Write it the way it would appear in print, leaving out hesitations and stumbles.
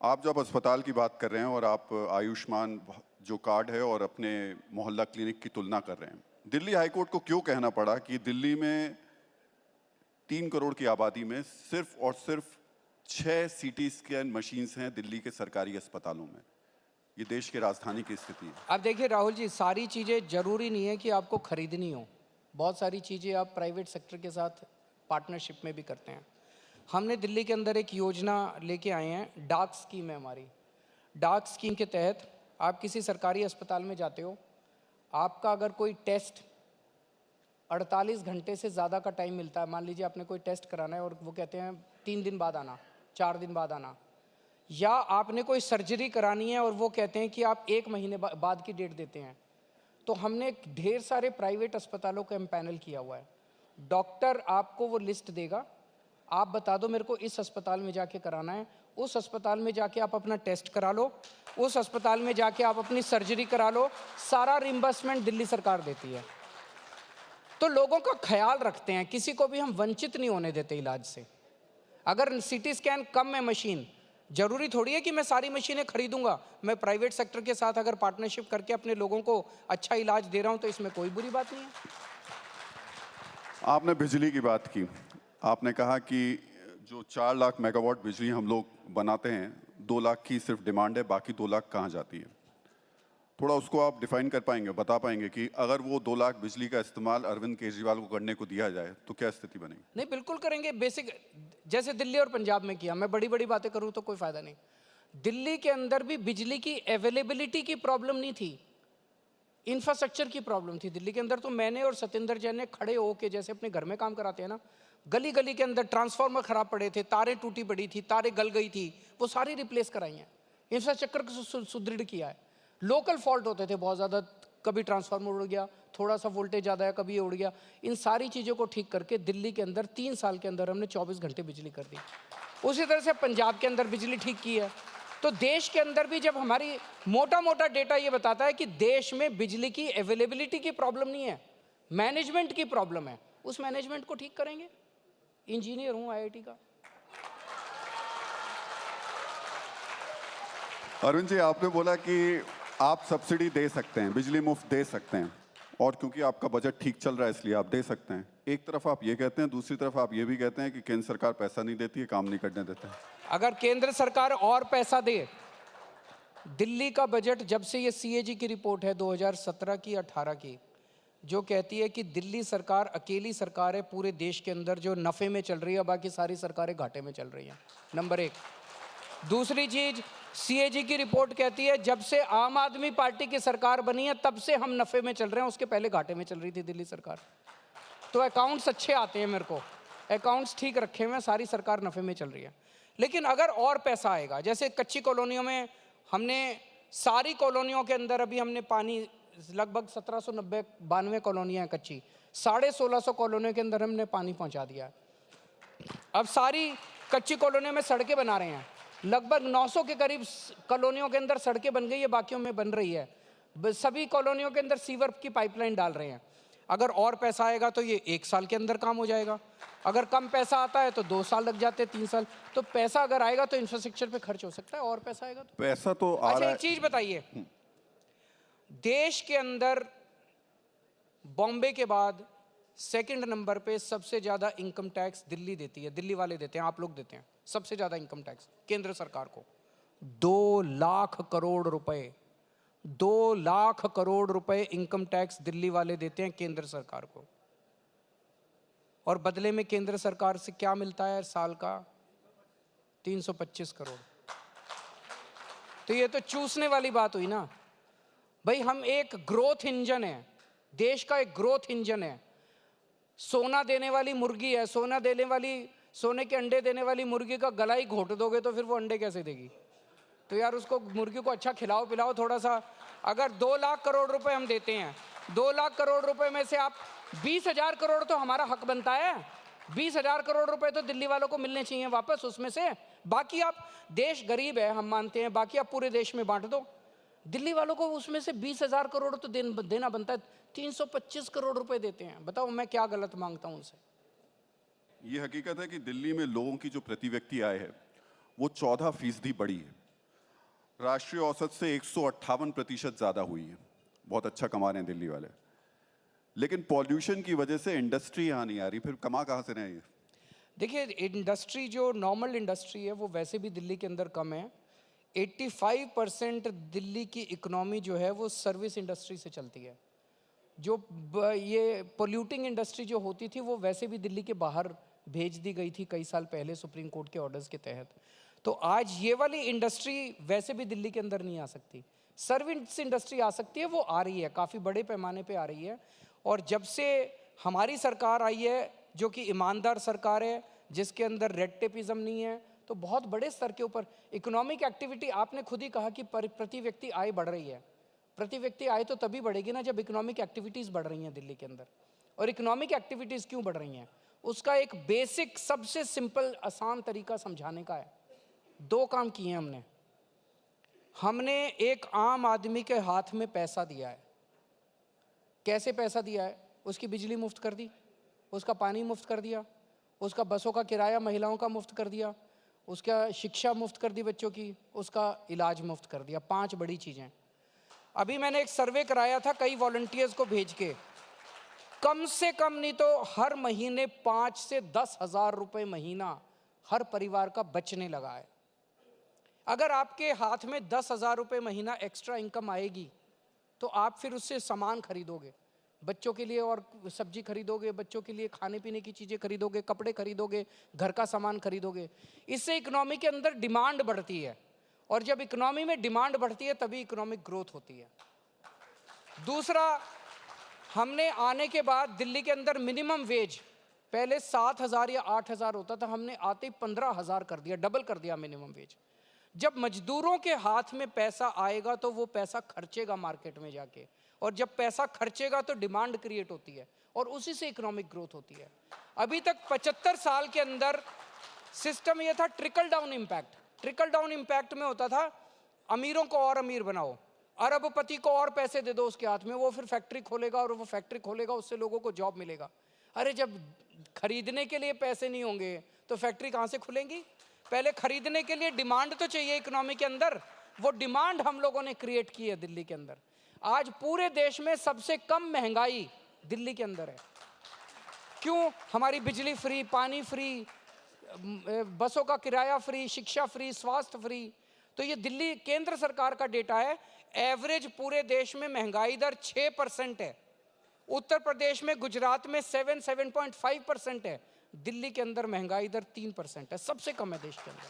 आप जब अस्पताल की बात कर रहे हैं और आप आयुष्मान जो कार्ड है और अपने मोहल्ला क्लिनिक की तुलना कर रहे हैं, दिल्ली हाईकोर्ट को क्यों कहना पड़ा कि दिल्ली में 3 करोड़ की आबादी में सिर्फ और सिर्फ 6 सीटी स्कैन मशीन्स हैं दिल्ली के सरकारी अस्पतालों में? ये देश की राजधानी की स्थिति है। अब देखिए राहुल जी, सारी चीज़ें ज़रूरी नहीं है कि आपको खरीदनी हो। बहुत सारी चीज़ें आप प्राइवेट सेक्टर के साथ पार्टनरशिप में भी करते हैं। हमने दिल्ली के अंदर एक योजना लेके आए हैं, डाक स्कीम है हमारी। डाक स्कीम के तहत आप किसी सरकारी अस्पताल में जाते हो, आपका अगर कोई टेस्ट 48 घंटे से ज़्यादा का टाइम मिलता है, मान लीजिए आपने कोई टेस्ट कराना है और वो कहते हैं 3 दिन बाद आना, 4 दिन बाद आना, या आपने कोई सर्जरी करानी है और वो कहते हैं कि आप 1 महीने बाद की डेट देते हैं, तो हमने ढेर सारे प्राइवेट अस्पतालों को एम्पैनल किया हुआ है। डॉक्टर आपको वो लिस्ट देगा, आप बता दो मेरे को इस अस्पताल में जाके कराना है, उस अस्पताल में जाके आप अपना टेस्ट करा लो, उस अस्पताल में जाके आप अपनी सर्जरी करा लो, सारा रिम्बर्समेंट दिल्ली सरकार देती है। तो लोगों का ख्याल रखते हैं, किसी को भी हम वंचित नहीं होने देते इलाज से। अगर सीटी स्कैन कम है मशीन, जरूरी थोड़ी है कि मैं सारी मशीनें खरीदूंगा। मैं प्राइवेट सेक्टर के साथ अगर पार्टनरशिप करके अपने लोगों को अच्छा इलाज दे रहा हूं तो इसमें कोई बुरी बात नहीं है। आपने बिजली की बात की, आपने कहा कि जो 4 लाख मेगावाट बिजली हम लोग बनाते हैं, 2 लाख की सिर्फ डिमांड है, बाकी 2 लाख कहाँ जाती है? थोड़ा उसको आप डिफाइन कर पाएंगे, बता पाएंगे कि अगर वो 2 लाख बिजली का इस्तेमाल अरविंद केजरीवाल को करने को दिया जाए तो क्या स्थिति बनेगी? नहीं, बिल्कुल करेंगे। बेसिक जैसे दिल्ली और पंजाब में किया। मैं बड़ी बड़ी बातें करूं तो कोई फायदा नहीं। दिल्ली के अंदर भी बिजली की अवेलेबिलिटी की प्रॉब्लम नहीं थी, इंफ्रास्ट्रक्चर की प्रॉब्लम थी। दिल्ली के अंदर तो मैंने और सत्येंद्र जैन ने खड़े होके, जैसे अपने घर में काम कराते हैं ना, गली गली के अंदर ट्रांसफार्मर खराब पड़े थे, तारें टूटी पड़ी थी, तारें गल गई थी, वो सारी रिप्लेस कराई हैं। इंफ्रास्ट्रक्चर को सुदृढ़ किया है। लोकल फॉल्ट होते थे बहुत ज़्यादा, कभी ट्रांसफार्मर उड़ गया, थोड़ा सा वोल्टेज ज़्यादा है, कभी ये उड़ गया। इन सारी चीज़ों को ठीक करके दिल्ली के अंदर 3 साल के अंदर हमने 24 घंटे बिजली कर दी। उसी तरह से पंजाब के अंदर बिजली ठीक की है। तो देश के अंदर भी जब हमारी मोटा मोटा डेटा ये बताता है कि देश में बिजली की अवेलेबिलिटी की प्रॉब्लम नहीं है, मैनेजमेंट की प्रॉब्लम है, उस मैनेजमेंट को ठीक करेंगे। इंजीनियर हूं आईआईटी का। अरविंद जी, आपने बोला कि आप सब्सिडी दे सकते हैं, बिजली मुफ्त दे सकते हैं, और क्योंकि आपका बजट ठीक चल रहा है इसलिए आप दे सकते हैं। एक तरफ आप ये कहते हैं, दूसरी तरफ आप ये भी कहते हैं कि केंद्र सरकार पैसा नहीं देती है, काम नहीं करने देते हैं। अगर केंद्र सरकार और पैसा दे, दिल्ली का बजट, जब से ये सीएजी की रिपोर्ट है 2017 की 18 की, जो कहती है कि दिल्ली सरकार अकेली सरकार है पूरे देश के अंदर जो नफ़े में चल रही है, बाकी सारी सरकारें घाटे में चल रही हैं, नंबर 1। दूसरी चीज़, सीएजी की रिपोर्ट कहती है जब से आम आदमी पार्टी की सरकार बनी है तब से हम नफ़े में चल रहे हैं, उसके पहले घाटे में चल रही थी दिल्ली सरकार। तो अकाउंट्स अच्छे आते हैं मेरे को, अकाउंट्स ठीक रखे हुए हैं, सारी सरकार नफ़े में चल रही है। लेकिन अगर और पैसा आएगा, जैसे कच्ची कॉलोनियों में हमने, सारी कॉलोनियों के अंदर अभी हमने पानी, लगभग 1792 कॉलोनियाँ हैं कच्ची, 1650 कॉलोनियों के अंदर हमने पानी पहुँचा दिया है। अब सारी कच्ची कॉलोनियों में सड़कें बना रहे हैं, लगभग 900 के करीब कॉलोनियों के अंदर सड़कें बन गई है, बाकियों में बन रही है। सभी कॉलोनियों के अंदर सीवर की पाइपलाइन डाल रहे हैं। अगर और पैसा आएगा तो ये 1 साल के अंदर काम हो जाएगा। अगर कम पैसा आता है तो 2 साल लग जाते हैं, 3 साल। तो पैसा अगर आएगा तो इंफ्रास्ट्रक्चर पे खर्च हो सकता है, और पैसा आएगा तो पैसा तो आ अच्छा, रहा एक चीज बताइए, देश के अंदर बॉम्बे के बाद सेकंड नंबर पे सबसे ज्यादा इनकम टैक्स दिल्ली देती है, दिल्ली वाले देते हैं, आप लोग देते हैं सबसे ज्यादा इनकम टैक्स केंद्र सरकार को। 2 लाख करोड़ रुपए, 2 लाख करोड़ रुपए इनकम टैक्स दिल्ली वाले देते हैं केंद्र सरकार को। और बदले में केंद्र सरकार से क्या मिलता है साल का? 325 करोड़। तो ये तो चूसने वाली बात हुई ना भाई। हम एक ग्रोथ इंजन है, देश का एक ग्रोथ इंजन है। सोना देने वाली मुर्गी है, सोना देने वाली, सोने के अंडे देने वाली मुर्गी का गला ही घोट दोगे तो फिर वो अंडे कैसे देगी? तो यार उसको, मुर्गी को अच्छा खिलाओ पिलाओ थोड़ा सा। अगर 2 लाख करोड़ रुपए हम देते हैं, 2 लाख करोड़ रुपए में से आप 20,000 करोड़ तो हमारा हक बनता है। 20,000 करोड़ रुपए तो दिल्ली वालों को मिलने चाहिए वापस उसमें से। बाकी आप, देश गरीब है हम मानते हैं, बाकी आप पूरे देश में बांट दो। दिल्ली वालों को उसमें से 20,000 करोड़ तो देना बनता है। 325 करोड़ रुपए देते हैं। बताओ मैं क्या गलत मांगता हूं उनसे? ये हकीकत है कि दिल्ली में लोगों की जो प्रति व्यक्ति आय है वो 14% बढ़ी है। राष्ट्रीय औसत से 158% ज्यादा हुई है। बहुत अच्छा कमा रहे हैं दिल्ली वाले, लेकिन पॉल्यूशन की वजह से इंडस्ट्री यहाँ नहीं आ रही, फिर कमा कहाँ से रहे हैं ये? देखिए, इंडस्ट्री जो नॉर्मल इंडस्ट्री है वो वैसे भी दिल्ली के अंदर कम है। 85% दिल्ली की इकोनॉमी जो है वो सर्विस इंडस्ट्री से चलती है। जो ये पोल्यूटिंग इंडस्ट्री जो होती थी वो वैसे भी दिल्ली के बाहर भेज दी गई थी कई साल पहले सुप्रीम कोर्ट के ऑर्डर्स के तहत। तो आज ये वाली इंडस्ट्री वैसे भी दिल्ली के अंदर नहीं आ सकती। सर्विस इंडस्ट्री आ सकती है, वो आ रही है, काफ़ी बड़े पैमाने पे आ रही है। और जब से हमारी सरकार आई है, जो कि ईमानदार सरकार है, जिसके अंदर रेड टेपिज्म नहीं है, तो बहुत बड़े स्तर के ऊपर इकोनॉमिक एक्टिविटी, आपने खुद ही कहा कि प्रति व्यक्ति आय बढ़ रही है। प्रति व्यक्ति आय तो तभी बढ़ेगी ना जब इकोनॉमिक एक्टिविटीज़ बढ़ रही हैं दिल्ली के अंदर। और इकोनॉमिक एक्टिविटीज़ क्यों बढ़ रही हैं, उसका एक बेसिक सबसे सिंपल आसान तरीका समझाने का है। 2 काम किए हैं हमने। हमने एक आम आदमी के हाथ में पैसा दिया है। कैसे पैसा दिया है? उसकी बिजली मुफ्त कर दी, उसका पानी मुफ्त कर दिया, उसका बसों का किराया महिलाओं का मुफ्त कर दिया, उसका शिक्षा मुफ्त कर दी बच्चों की, उसका इलाज मुफ्त कर दिया। 5 बड़ी चीज़ें। अभी मैंने एक सर्वे कराया था कई वॉलंटियर्स को भेज के, कम से कम नहीं तो हर महीने 5 से 10 हज़ार रुपये महीना हर परिवार का बचने लगा है। अगर आपके हाथ में 10,000 रुपये महीना एक्स्ट्रा इनकम आएगी तो आप फिर उससे सामान खरीदोगे, बच्चों के लिए और सब्जी खरीदोगे, बच्चों के लिए खाने पीने की चीज़ें खरीदोगे, कपड़े खरीदोगे, घर का सामान खरीदोगे। इससे इकोनॉमी के अंदर डिमांड बढ़ती है, और जब इकोनॉमी में डिमांड बढ़ती है तभी इकोनॉमिक ग्रोथ होती है। दूसरा, हमने आने के बाद दिल्ली के अंदर मिनिमम वेज पहले 7,000 या 8,000 होता था, हमने आते ही 15,000 कर दिया, डबल कर दिया मिनिमम वेज। जब मजदूरों के हाथ में पैसा आएगा तो वो पैसा खर्चेगा मार्केट में जाके, और जब पैसा खर्चेगा तो डिमांड क्रिएट होती है और उसी से इकोनॉमिक ग्रोथ होती है। अभी तक 75 साल के अंदर सिस्टम ये था trickle down impact. Trickle down impact में होता था अमीरों को और अमीर बनाओ, अरबपति को और पैसे दे दो उसके हाथ में, वो फिर फैक्ट्री खोलेगा और वो फैक्ट्री खोलेगा, उससे लोगों को जॉब मिलेगा। अरे जब खरीदने के लिए पैसे नहीं होंगे तो फैक्ट्री कहाँ से खुलेंगी? पहले खरीदने के लिए डिमांड तो चाहिए इकोनॉमी के अंदर, वो डिमांड हम लोगों ने क्रिएट की है दिल्ली के अंदर। आज पूरे देश में सबसे कम महंगाई दिल्ली के अंदर है। क्यों? हमारी बिजली फ्री, पानी फ्री, बसों का किराया फ्री, शिक्षा फ्री, स्वास्थ्य फ्री। तो ये दिल्ली केंद्र सरकार का डेटा है। एवरेज पूरे देश में महंगाई दर 6% है। उत्तर प्रदेश में, गुजरात में 7.5% है। दिल्ली के अंदर महंगाई दर 3% है, सबसे कम है देश के अंदर।